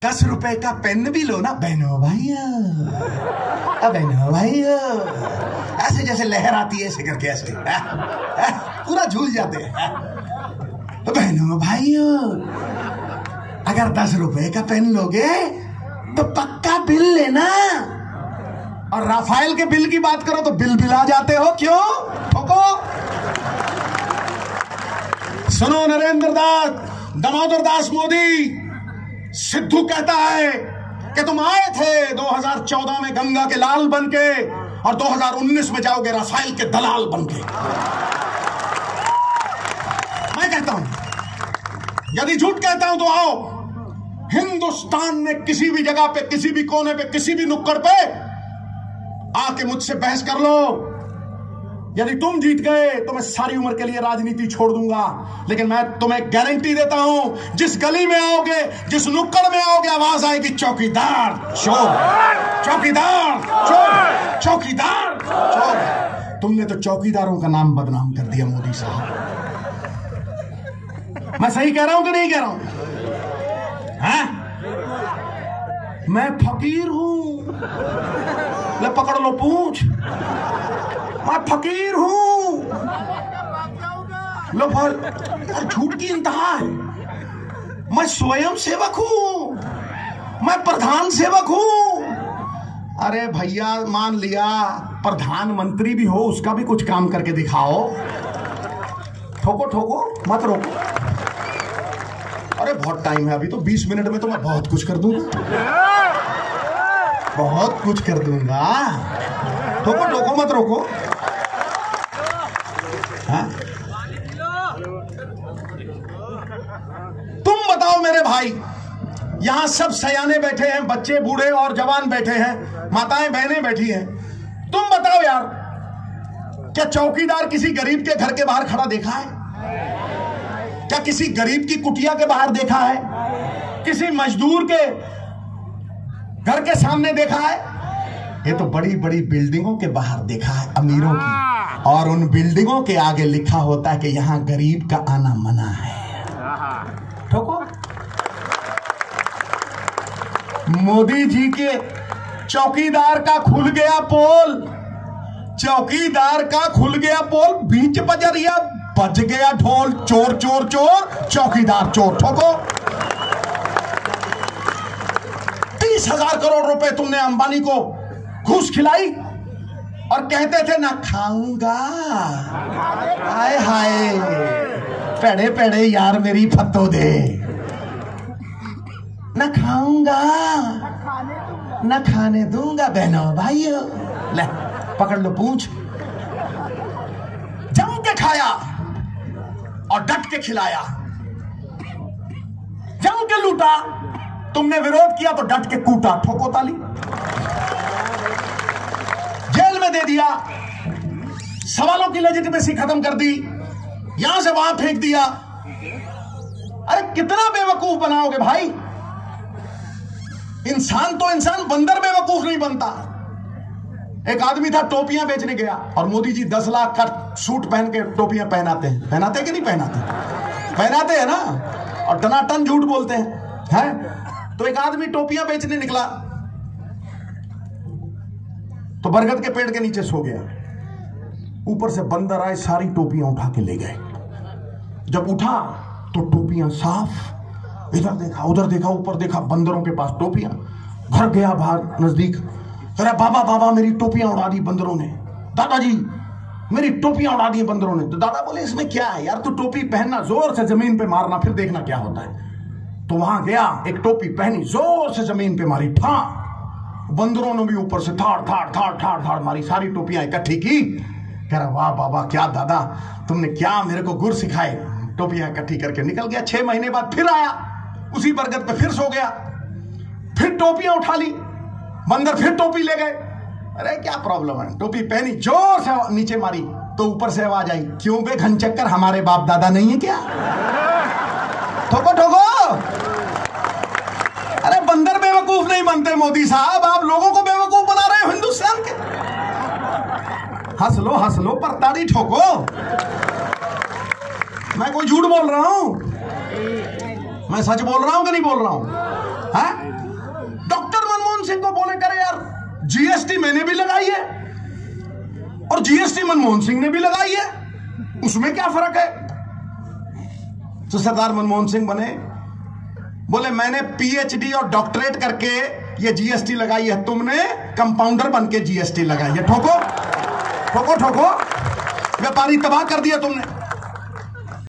10 रुपए का पेन भी लो ना बहनों भाइयों, बहनों भाइयों, ऐसे जैसे लहर आती है ऐसे करके, ऐसे पूरा झूल जाते हैं। बहनों भाइयों, अगर 10 रुपए का पेन लोगे तो पक्का बिल लेना। और राफेल के बिल की बात करो तो बिल बिला जाते हो, क्यों? ठोको। सुनो नरेंद्र दास, दामोदर दास मोदी, सिद्धू कहता है कि तुम आए थे 2014 में गंगा के लाल बनके और 2019 में जाओगे राफेल के दलाल बनके। मैं कहता हूं, यदि झूठ कहता हूं तो आओ, हिंदुस्तान में किसी भी जगह पे, किसी भी कोने पे, किसी भी नुक्कड़ पे आके मुझसे बहस कर लो। यदि तुम जीत गए तो मैं सारी उम्र के लिए राजनीति छोड़ दूंगा, लेकिन मैं तुम्हें गारंटी देता हूं, जिस गली में आओगे, जिस नुक्कड़ में आओगे, आवाज आएगी चौकीदार चोर, चौकीदार चोर, चौकीदार चोर। तुमने तो चौकीदारों का नाम बदनाम कर दिया मोदी साहब। मैं सही कह रहा हूं कि नहीं कह रहा हूं? मैं फकीर हूं, ले पकड़ लो पूंछ, मैं फकीर हूं। लो यार, झूठ की इंतहा है। मैं स्वयं सेवक हूं, मैं प्रधान सेवक हूं। अरे भैया, मान लिया प्रधानमंत्री भी हो, उसका भी कुछ काम करके दिखाओ। ठोको ठोको, मत रोको। अरे बहुत टाइम है अभी तो, 20 मिनट में तो मैं बहुत कुछ कर दूंगा, बहुत कुछ कर दूंगा। ठोको ठोको, मत रोको। हाँ? तुम बताओ मेरे भाई, यहां सब सयाने बैठे हैं, बच्चे बूढ़े और जवान बैठे हैं, माताएं बहनें बैठी हैं। तुम बताओ यार, क्या चौकीदार किसी गरीब के घर के बाहर खड़ा देखा है? क्या किसी गरीब की कुटिया के बाहर देखा है? किसी मजदूर के घर के सामने देखा है? ये तो बड़ी बड़ी बिल्डिंगों के बाहर देखा है, अमीरों की, और उन बिल्डिंगों के आगे लिखा होता है कि यहां गरीब का आना मना है। ठोको। मोदी जी के चौकीदार का खुल गया पोल, चौकीदार का खुल गया पोल, बीच बजरिया बज गया ढोल, चोर चोर चोर, चौकीदार चोर। ठोको। 30,000 करोड़ रुपए तुमने अंबानी को घूस खिलाई और कहते थे ना खाऊंगा। हाय हाय, पेड़े पेड़े यार मेरी फत्तो दे, न खाऊंगा न खाने दूंगा। बहनों भाइयों, ले पकड़ लो पूंछ। जम के खाया और डट के खिलाया, जम के लूटा। तुमने विरोध किया तो डट के कूटा। ठोको ताली। जेल में दे दिया, सवालों की लेजिटिमेसी खत्म कर दी, यहां से वहां फेंक दिया। अरे कितना बेवकूफ बनाओगे भाई? इंसान तो इंसान, बंदर बेवकूफ नहीं बनता। एक आदमी था, टोपियां बेचने गया और मोदी जी 10 लाख का सूट पहन के टोपियां पहनाते हैं। पहनाते कि नहीं पहनाते? पहनाते हैं ना, और टनाटन झूठ बोलते हैं। तो एक आदमी टोपियां बेचने निकला तो बरगद के पेड़ के नीचे सो गया। ऊपर से बंदर आए, सारी टोपियां उठा के ले गए। जब उठा तो टोपियां साफ, इधर देखा उधर देखा ऊपर देखा, बंदरों के पास टोपियां। घर गया बाहर नजदीक, अरे बाबा बाबा मेरी टोपियां उड़ा दी बंदरों ने, दादाजी मेरी टोपियां उड़ा दी बंदरों ने। तो दादा बोले इसमें क्या है यार, तू टोपी पहनना, जोर से जमीन पे मारना, फिर देखना क्या होता है। तो वहां गया, एक टोपी पहनी, जोर से जमीन पे मारी, ठा। बंदरों ने भी ऊपर से थाड़ थाड़ थाड़ थाड़ थाड़ मारी, सारी टोपियां इकट्ठी की। कह रहा वाह बाबा, क्या दादा तुमने क्या मेरे को गुर सिखाए। टोपियां इकट्ठी करके निकल गया। 6 महीने बाद फिर आया, उसी बरगद पे फिर सो गया, फिर टोपियां उठा ली, बंदर फिर टोपी ले गए। अरे क्या प्रॉब्लम है? टोपी पहनी, जोर से नीचे मारी तो ऊपर से आवाज आई, क्यों बे घनचक्कर, हमारे बाप दादा नहीं है क्या? ठोको ठोको। अरे बंदर बेवकूफ नहीं बनते मोदी साहब, आप लोगों को बेवकूफ बना रहे हो हिंदुस्तान के। हंस लो पर ताड़ी ठोको। मैं कोई झूठ बोल रहा हूं? मैं सच बोल रहा हूं कि नहीं बोल रहा हूं? जीएसटी मैंने भी लगाई है और जीएसटी मनमोहन सिंह ने भी लगाई है, उसमें क्या फर्क है? तो सरदार मनमोहन सिंह बने, बोले मैंने पीएचडी और डॉक्टरेट करके ये जीएसटी लगाई है, तुमने कंपाउंडर बन के जीएसटी लगाई है। ठोको ठोको ठोको, व्यापारी तबाह कर दिया तुमने।